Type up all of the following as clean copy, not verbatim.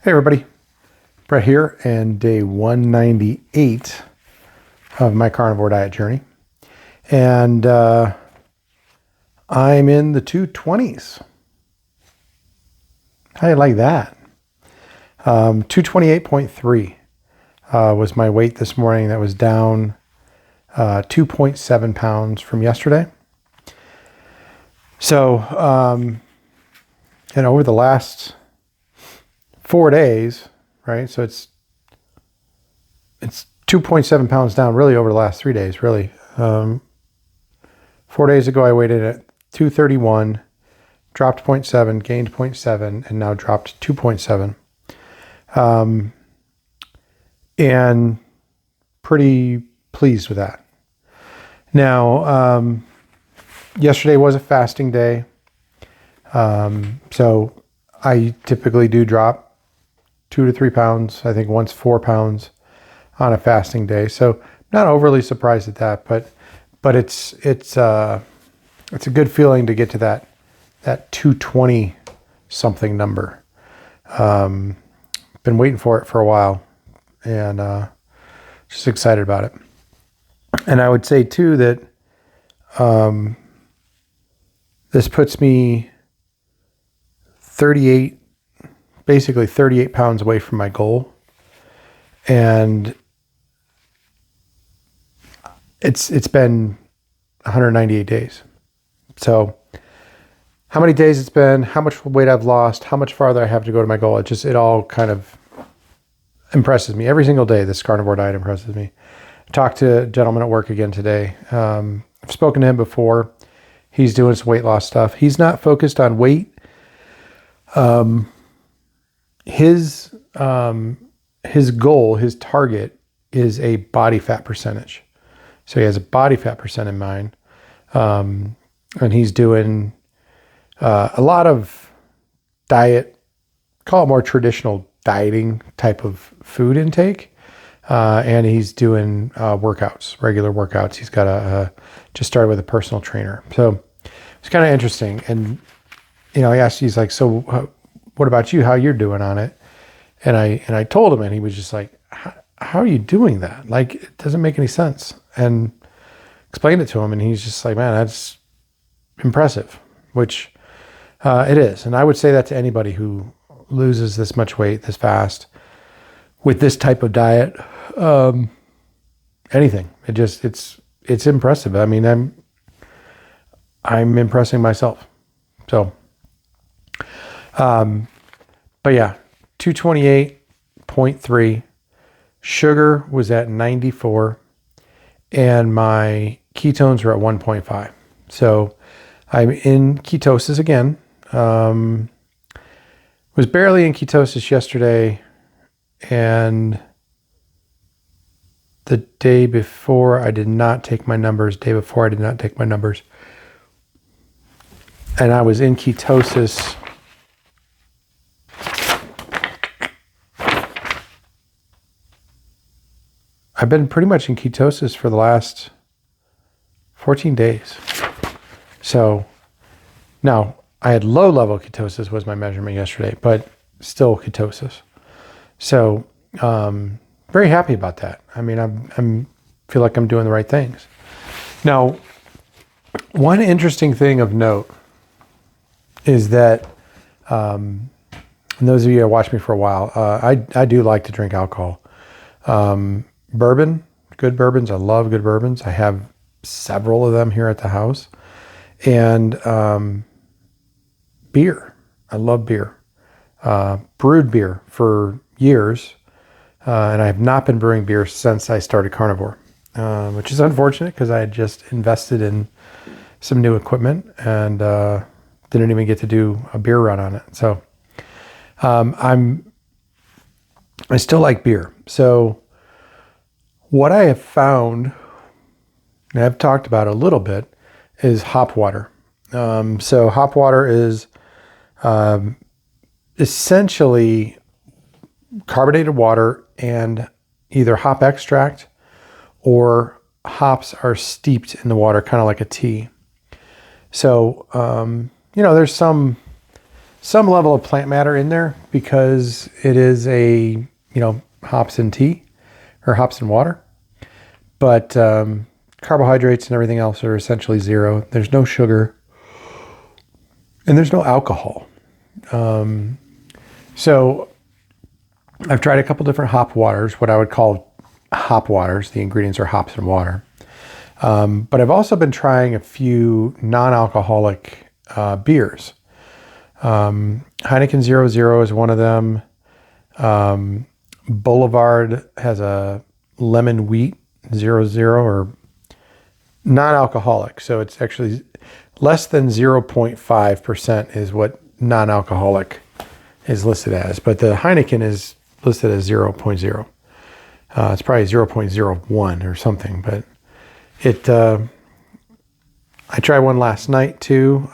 Hey everybody, Brett here, and day 198 of my carnivore diet journey. And I'm in the 220s. How do you like that? 228.3 was my weight this morning. That was down 2.7 pounds from yesterday. So, and over the last 4 days, right? So it's 2.7 pounds down really over the last 3 days, really. 4 days ago, I weighed in at 231, dropped 0.7, gained 0.7, and now dropped 2.7. And pretty pleased with that. Now, yesterday was a fasting day. So I typically do drop 2 to 3 pounds, I think once 4 pounds on a fasting day. So not overly surprised at that, but it's a good feeling to get to that 220 something number. Been waiting for it for a while, and just excited about it. And I would say too that this puts me basically 38 pounds away from my goal. And it's been 198 days. So how many days it's been, how much weight I've lost, how much farther I have to go to my goal, it all kind of impresses me. Every single day, this carnivore diet impresses me. I talked to a gentleman at work again today. I've spoken to him before. He's doing some weight loss stuff. He's not focused on weight. His goal, his target is a body fat percentage. So he has a body fat percent in mind. And he's doing a lot of diet, call it more traditional dieting type of food intake. And he's doing workouts, regular workouts. He's got just started with a personal trainer. So it's kind of interesting. And, he asked, he's like, so what about you? How you're doing on it? And I told him, and he was just like, how are you doing that? Like, it doesn't make any sense. And explained it to him, and he's just like, man, that's impressive, which it is. And I would say that to anybody who loses this much weight this fast with this type of diet, anything. It's impressive. I mean, I'm impressing myself. So, but yeah, 228.3. Sugar was at 94, and my ketones were at 1.5. So I'm in ketosis again. Was barely in ketosis yesterday, and the day before I did not take my numbers. And I was in ketosis I've been pretty much in ketosis for the last 14 days. So now I had low level ketosis was my measurement yesterday, but still ketosis. So very happy about that. I mean, I'm feel like I'm doing the right things. Now, one interesting thing of note is that, and those of you that watched me for a while, I do like to drink alcohol. Bourbon, good bourbons. I love good bourbons. I have several of them here at the house. And beer. I love beer. Brewed beer for years. And I have not been brewing beer since I started carnivore, which is unfortunate because I had just invested in some new equipment and didn't even get to do a beer run on it. So I still like beer. So what I have found, and I've talked about a little bit, is hop water. So hop water is essentially carbonated water and either hop extract or hops are steeped in the water, kind of like a tea. So, there's some some level of plant matter in there because it is a, hops and tea or hops and water. But carbohydrates and everything else are essentially zero. There's no sugar and there's no alcohol. So I've tried a couple different hop waters, what I would call hop waters. The ingredients are hops and water. But I've also been trying a few non-alcoholic beers. Heineken 00 is one of them. Boulevard has a lemon wheat 00 or non-alcoholic. So it's actually less than 0.5% is what non-alcoholic is listed as. But the Heineken is listed as 0.0. It's probably 0.01 or something, but I tried one last night too.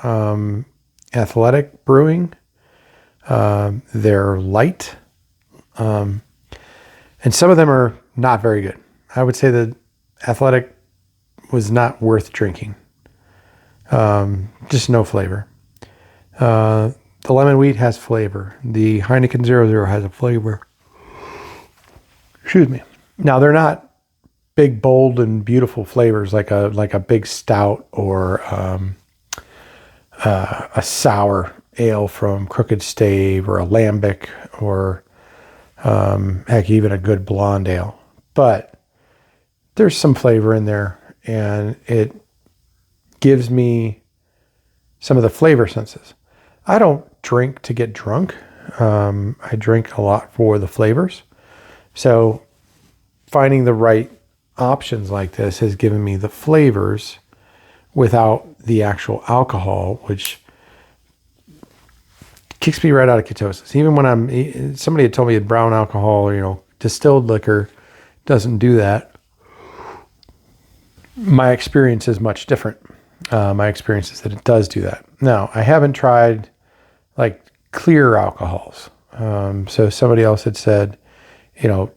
Athletic Brewing. They're light. And some of them are not very good. I would say that Athletic was not worth drinking. Just no flavor. The lemon wheat has flavor. The Heineken 00 has a flavor. Excuse me. Now they're not big, bold, and beautiful flavors like a big stout or a sour ale from Crooked Stave or a lambic or heck, even a good blonde ale. But there's some flavor in there, and it gives me some of the flavor senses. I don't drink to get drunk. I drink a lot for the flavors. So finding the right options like this has given me the flavors without the actual alcohol, which kicks me right out of ketosis. Even when somebody had told me that brown alcohol or, distilled liquor doesn't do that. My experience is much different. My experience is that it does do that. Now, I haven't tried like clear alcohols. So somebody else had said,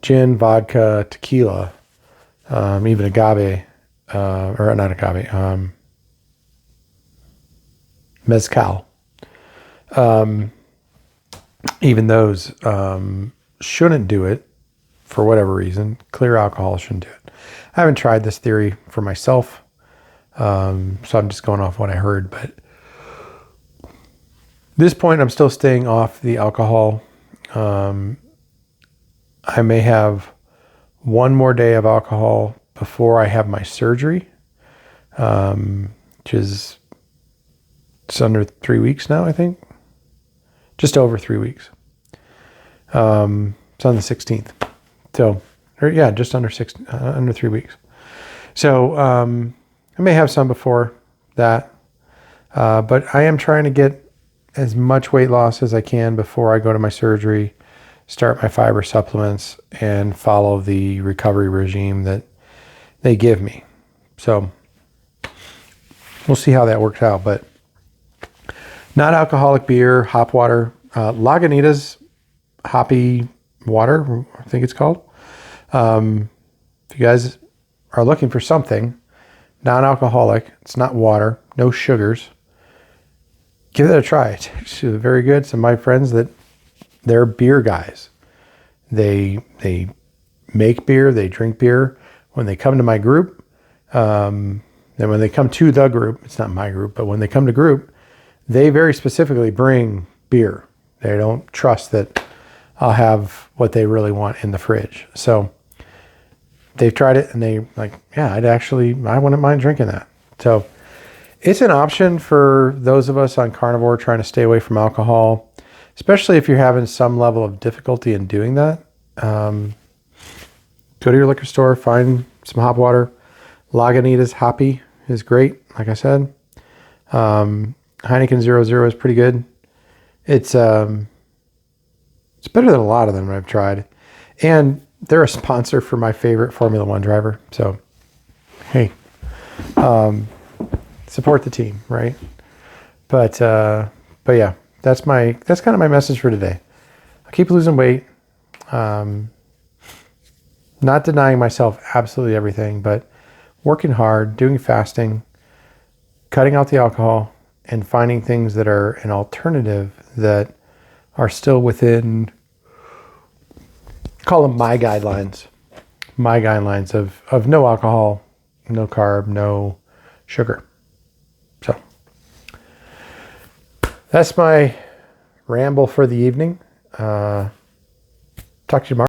gin, vodka, tequila, even agave, or not agave, mezcal. Even those shouldn't do it for whatever reason. Clear alcohol shouldn't do it. I haven't tried this theory for myself, so I'm just going off what I heard. But at this point, I'm still staying off the alcohol. I may have one more day of alcohol before I have my surgery, which is it's under 3 weeks now, I think. Just over 3 weeks. It's on the 16th. So, just under 3 weeks. So, I may have some before that. But I am trying to get as much weight loss as I can before I go to my surgery, start my fiber supplements, and follow the recovery regime that they give me. So, we'll see how that works out. But non-alcoholic beer, hop water, Lagunitas hoppy water, I think it's called. If you guys are looking for something non-alcoholic, it's not water, no sugars, give it a try. It's actually very good. Some of my friends they're beer guys. They make beer, they drink beer. When they come to my group, then when they come to the group, it's not my group, but when they come to group, they very specifically bring beer. They don't trust that I'll have what they really want in the fridge. So they've tried it and they like, yeah, I wouldn't mind drinking that. So it's an option for those of us on carnivore trying to stay away from alcohol, especially if you're having some level of difficulty in doing that. Go to your liquor store, find some hop water. Lagunitas Hoppy is great, like I said. Heineken 00 is pretty good. It's better than a lot of them I've tried. And they're a sponsor for my favorite Formula One driver. So, hey, support the team, right? But yeah, that's kind of my message for today. I keep losing weight. Not denying myself absolutely everything, but working hard, doing fasting, cutting out the alcohol, and finding things that are an alternative that are still within, call them my guidelines of no alcohol, no carb, no sugar. So that's my ramble for the evening. Talk to you tomorrow.